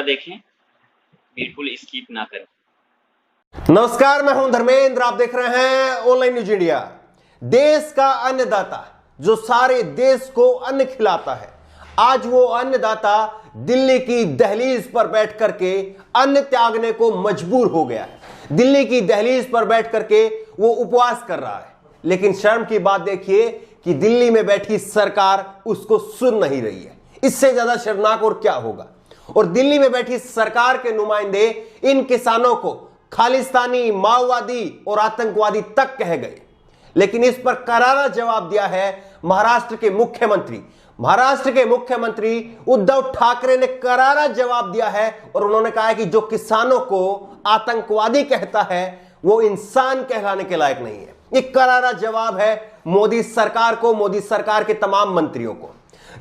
देखें, बिल्कुल स्किप ना करें। नमस्कार, मैं हूं धर्मेंद्र। आप देख रहे हैं ऑनलाइन न्यूज इंडिया। देश का अन्नदाता जो सारे देश को अन्न खिलाता है, आज वो अन्नदाता दिल्ली की दहलीज पर बैठ करके अन्न त्यागने को मजबूर हो गया है। दिल्ली की दहलीज पर बैठ करके वो उपवास कर रहा है। लेकिन शर्म की बात देखिए कि दिल्ली में बैठी सरकार उसको सुन नहीं रही है। इससे ज्यादा शर्मनाक और क्या होगा। और दिल्ली में बैठी सरकार के नुमाइंदे इन किसानों को खालिस्तानी, माओवादी और आतंकवादी तक कह गए। लेकिन इस पर करारा जवाब दिया है महाराष्ट्र के मुख्यमंत्री। महाराष्ट्र के मुख्यमंत्री उद्धव ठाकरे ने करारा जवाब दिया है और उन्होंने कहा है कि जो किसानों को आतंकवादी कहता है वो इंसान कहलाने के लायक नहीं है। एक करारा जवाब है मोदी सरकार को, मोदी सरकार के तमाम मंत्रियों को।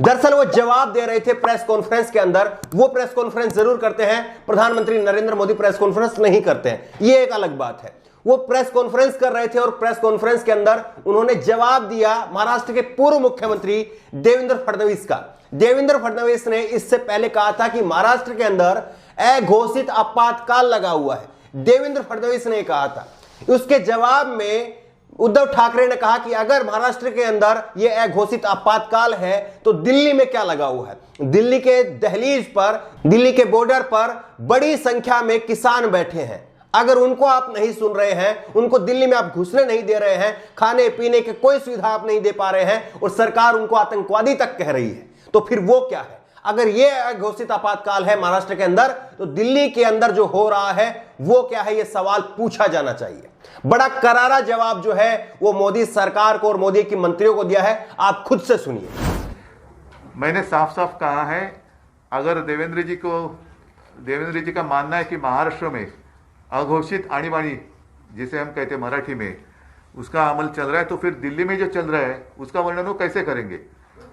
दरअसल वो जवाब दे रहे थे प्रेस कॉन्फ्रेंस के अंदर। वो प्रेस कॉन्फ्रेंस जरूर करते हैं, प्रधानमंत्री नरेंद्र मोदी प्रेस कॉन्फ्रेंस नहीं करते हैं, ये एक अलग बात है। वो प्रेस कॉन्फ्रेंस कर रहे थे और प्रेस कॉन्फ्रेंस के अंदर उन्होंने जवाब दिया महाराष्ट्र के पूर्व मुख्यमंत्री देवेंद्र फडणवीस का। देवेंद्र फडणवीस ने इससे पहले कहा था कि महाराष्ट्र के अंदर अघोषित आपातकाल लगा हुआ है। देवेंद्र फडणवीस ने कहा था। उसके जवाब में उद्धव ठाकरे ने कहा कि अगर महाराष्ट्र के अंदर यह अघोषित आपातकाल है तो दिल्ली में क्या लगा हुआ है। दिल्ली के दहलीज पर, दिल्ली के बॉर्डर पर बड़ी संख्या में किसान बैठे हैं। अगर उनको आप नहीं सुन रहे हैं, उनको दिल्ली में आप घुसने नहीं दे रहे हैं, खाने पीने की कोई सुविधा आप नहीं दे पा रहे हैं और सरकार उनको आतंकवादी तक कह रही है, तो फिर वो क्या है। अगर ये अघोषित आपातकाल है महाराष्ट्र के अंदर तो दिल्ली के अंदर जो हो रहा है वो क्या है, ये सवाल पूछा जाना चाहिए। बड़ा करारा जवाब जो है वो मोदी सरकार को और मोदी की मंत्रियों को दिया है। आप खुद से सुनिए। मैंने साफ साफ कहा है, अगर देवेंद्र जी का मानना है कि महाराष्ट्र में अघोषित आणीबाणी जिसे हम कहते हैं मराठी में, उसका अमल चल रहा है, तो फिर दिल्ली में जो चल रहा है उसका वर्णन वो कैसे करेंगे।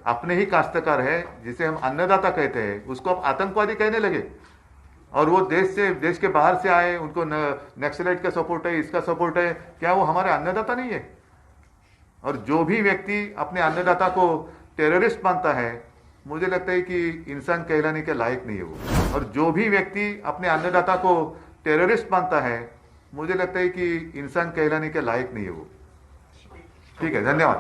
अपने ही काश्तकार है जिसे हम अन्नदाता कहते हैं, उसको आप आतंकवादी कहने लगे। और वो देश के बाहर से आए, उनको नक्सलाइट का सपोर्ट है, इसका सपोर्ट है, क्या वो हमारे अन्नदाता नहीं है। और जो भी व्यक्ति अपने अन्नदाता को टेररिस्ट मानता है, मुझे लगता है कि इंसान कहलाने के लायक नहीं है वो। और जो भी व्यक्ति अपने अन्नदाता को टेररिस्ट मानता है, मुझे लगता है कि इंसान कहलाने के लायक नहीं है वो। ठीक है, धन्यवाद।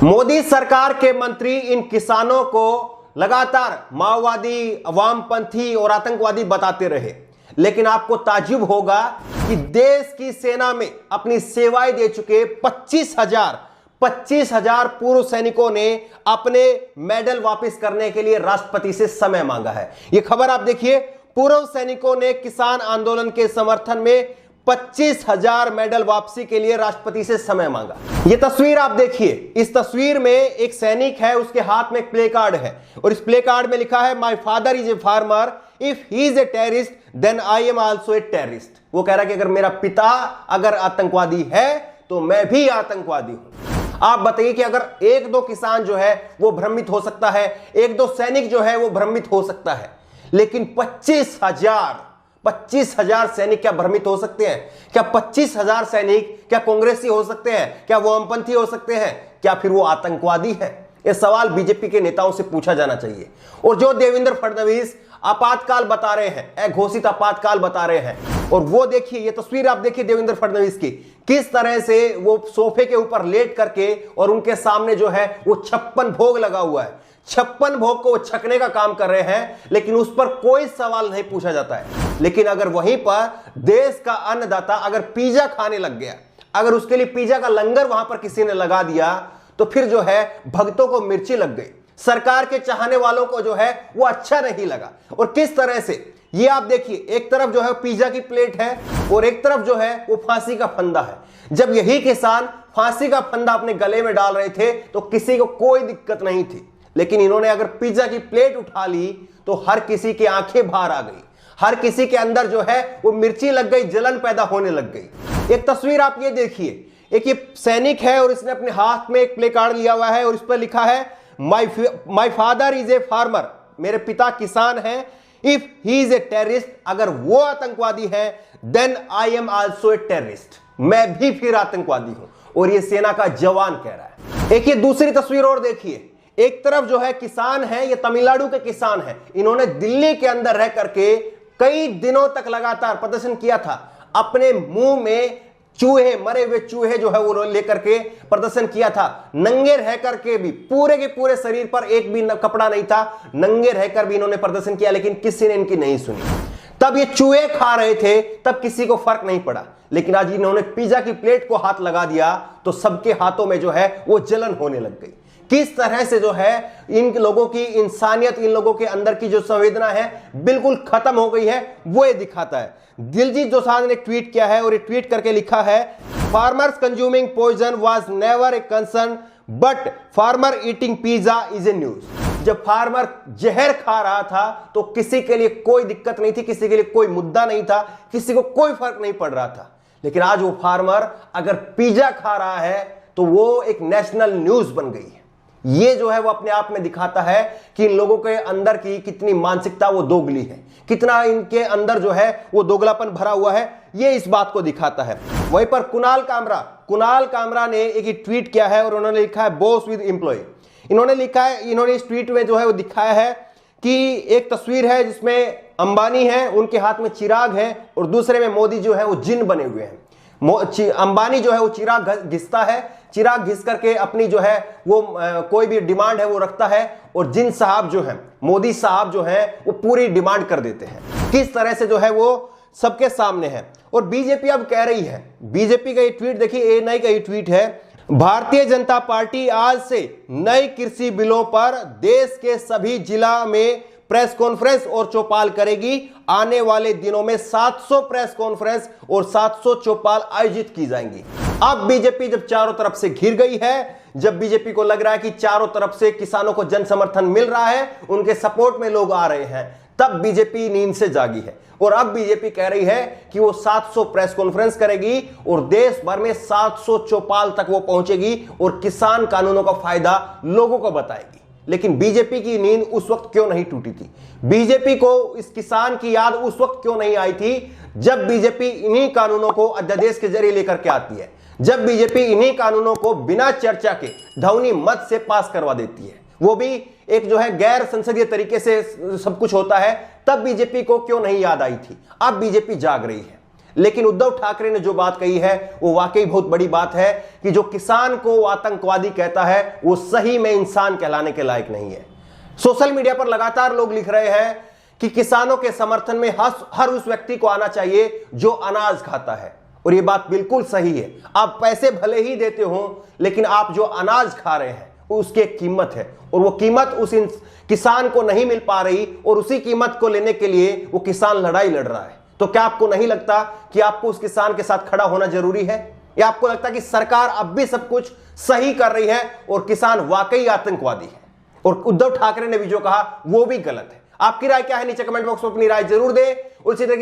मोदी सरकार के मंत्री इन किसानों को लगातार माओवादी, वामपंथी और आतंकवादी बताते रहे। लेकिन आपको ताज्जुब होगा कि देश की सेना में अपनी सेवाएं दे चुके 25,000 पूर्व सैनिकों ने अपने मेडल वापस करने के लिए राष्ट्रपति से समय मांगा है। यह खबर आप देखिए, पूर्व सैनिकों ने किसान आंदोलन के समर्थन में 25,000 मेडल वापसी के लिए राष्ट्रपति से समय मांगा। यह तस्वीर आप देखिए। इस तस्वीर में एक सैनिक है, उसके हाथ में एक प्ले कार्ड है और इस प्ले कार्ड में लिखा है my father is a farmer, if he is a terrorist then I am also a terrorist. वो कह रहा है कि अगर मेरा पिता अगर आतंकवादी है तो मैं भी आतंकवादी हूं। आप बताइए कि अगर एक दो किसान जो है वो भ्रमित हो सकता है, एक दो सैनिक जो है वो भ्रमित हो सकता है, लेकिन 25,000 सैनिक क्या भ्रमित हो सकते हैं? क्या 25,000 सैनिक क्या कांग्रेसी हो सकते हैं? क्या वो वामपंथी हो सकते हैं? क्या फिर वो आतंकवादी है? यह सवाल बीजेपी के नेताओं से पूछा जाना चाहिए। और जो देवेंद्र फडणवीस आपातकाल बता रहे हैं, अघोषित आपातकाल बता रहे हैं, और वो देखिए, ये तस्वीर आप देखिए देवेंद्र फडणवीस की, किस तरह से वो सोफे के ऊपर लेट करके और उनके सामने जो है वो 56 भोग लगा हुआ है। 56 भोग को वो छकने का काम कर रहे हैं, लेकिन उस पर कोई सवाल नहीं पूछा जाता है। लेकिन अगर वहीं पर देश का अन्नदाता अगर पिज्जा खाने लग गया, अगर उसके लिए पिज्जा का लंगर वहां पर किसी ने लगा दिया, तो फिर जो है भक्तों को मिर्ची लग गई, सरकार के चाहने वालों को जो है वो अच्छा नहीं लगा। और किस तरह से ये आप देखिए, एक तरफ जो है पिज्जा की प्लेट है और एक तरफ जो है वो फांसी का फंदा है। जब यही किसान फांसी का फंदा अपने गले में डाल रहे थे तो किसी को कोई दिक्कत नहीं थी, लेकिन इन्होंने अगर पिज्जा की प्लेट उठा ली तो हर किसी की आंखें बाहर आ गई, हर किसी के अंदर जो है वो मिर्ची लग गई, जलन पैदा होने लग गई। एक तस्वीर आप ये देखिए, एक ये सैनिक है और इसने अपने हाथ में एक प्ले कार्ड लिया हुआ है और इस पर लिखा है my father is a farmer, मेरे पिता किसान हैं, if he is a terrorist, अगर वो आतंकवादी है, then I am also a terrorist, मैं भी फिर आतंकवादी हूं। और ये सेना का जवान कह रहा है। एक ये दूसरी तस्वीर और देखिए, एक तरफ जो है किसान है, ये तमिलनाडु के किसान है, इन्होंने दिल्ली के अंदर रह करके कई दिनों तक लगातार प्रदर्शन किया था। अपने मुंह में चूहे, मरे हुए चूहे जो है वो लेकर के प्रदर्शन किया था। नंगे रह करके भी, पूरे के पूरे शरीर पर एक भी कपड़ा नहीं था, नंगे रहकर भी इन्होंने प्रदर्शन किया, लेकिन किसी ने इनकी नहीं सुनी। तब ये चूहे खा रहे थे, तब किसी को फर्क नहीं पड़ा, लेकिन आज इन्होंने पिज्जा की प्लेट को हाथ लगा दिया तो सबके हाथों में जो है वो जलन होने लग गई। किस तरह से जो है इन लोगों की इंसानियत, इन लोगों के अंदर की जो संवेदना है बिल्कुल खत्म हो गई है, वो ये दिखाता है। दिलजीत दोसांझ ने ट्वीट किया है और ये ट्वीट करके लिखा है, farmers consuming poison was never a concern but farmer eating pizza is a news. जब फार्मर जहर खा रहा था तो किसी के लिए कोई दिक्कत नहीं थी, किसी के लिए कोई मुद्दा नहीं था, किसी को कोई फर्क नहीं पड़ रहा था, लेकिन आज वो फार्मर अगर पिज्जा खा रहा है तो वो एक नेशनल न्यूज बन गई है। ये जो है वो अपने आप में दिखाता है कि इन लोगों के अंदर की कितनी मानसिकता वो दोगली है, कितना इनके अंदर जो है वो दोगलापन भरा हुआ है, ये इस बात को दिखाता है। वहीं पर कुणाल कामरा ने एक ट्वीट किया है और उन्होंने लिखा है बॉस विद एम्प्लॉय। इन्होंने लिखा है, इन्होंने इस ट्वीट में जो है वो दिखाया है कि एक तस्वीर है जिसमें अंबानी है, उनके हाथ में चिराग है और दूसरे में मोदी जो है वो जिन बने हुए हैं। अंबानी जो है वो चिराग घिसता है, चिराग घिस करके अपनी जो है वो कोई भी डिमांड है वो रखता है, और जिन साहब जो है, मोदी साहब जो है वो पूरी डिमांड कर देते हैं। किस तरह से जो है वो सबके सामने है। और बीजेपी अब कह रही है, बीजेपी का ये ट्वीट देखिए, एएनआई का ये ट्वीट है, भारतीय जनता पार्टी आज से नए कृषि बिलों पर देश के सभी जिला में प्रेस कॉन्फ्रेंस और चौपाल करेगी। आने वाले दिनों में 700 प्रेस कॉन्फ्रेंस और 700 चौपाल आयोजित की जाएंगी। अब बीजेपी जब चारों तरफ से घिर गई है, जब बीजेपी को लग रहा है कि चारों तरफ से किसानों को जन समर्थन मिल रहा है, उनके सपोर्ट में लोग आ रहे हैं, तब बीजेपी नींद से जागी है और अब बीजेपी कह रही है कि वो 700 प्रेस कॉन्फ्रेंस करेगी और देश भर में 700 चौपाल तक वो पहुंचेगी और किसान कानूनों का फायदा लोगों को बताएगी। लेकिन बीजेपी की नींद उस वक्त क्यों नहीं टूटी थी? बीजेपी को इस किसान की याद उस वक्त क्यों नहीं आई थी जब बीजेपी इन्हीं कानूनों को अध्यादेश के जरिए लेकर के आती है, जब बीजेपी इन्हीं कानूनों को बिना चर्चा के ध्वनि मत से पास करवा देती है, वो भी एक जो है गैर संसदीय तरीके से सब कुछ होता है, तब बीजेपी को क्यों नहीं याद आई थी? अब बीजेपी जाग रही है। लेकिन उद्धव ठाकरे ने जो बात कही है वो वाकई बहुत बड़ी बात है कि जो किसान को आतंकवादी कहता है वो सही में इंसान कहलाने के लायक नहीं है। सोशल मीडिया पर लगातार लोग लिख रहे हैं कि किसानों के समर्थन में हर उस व्यक्ति को आना चाहिए जो अनाज खाता है, और ये बात बिल्कुल सही है। आप पैसे भले ही देते हो, लेकिन आप जो अनाज खा रहे हैं उसकी एक कीमत है, और वो कीमत उस किसान को नहीं मिल पा रही, और उसी कीमत को लेने के लिए वो किसान लड़ाई लड़ रहा है। तो क्या आपको नहीं लगता कि आपको उस किसान के साथ खड़ा होना जरूरी है? या आपको लगता है कि सरकार अब भी सब कुछ सही कर रही है और किसान वाकई आतंकवादी है, और उद्धव ठाकरे ने भी जो कहा वो भी गलत है? आपकी राय क्या है? नीचे कमेंट बॉक्स में अपनी राय जरूर दें। उसी तरह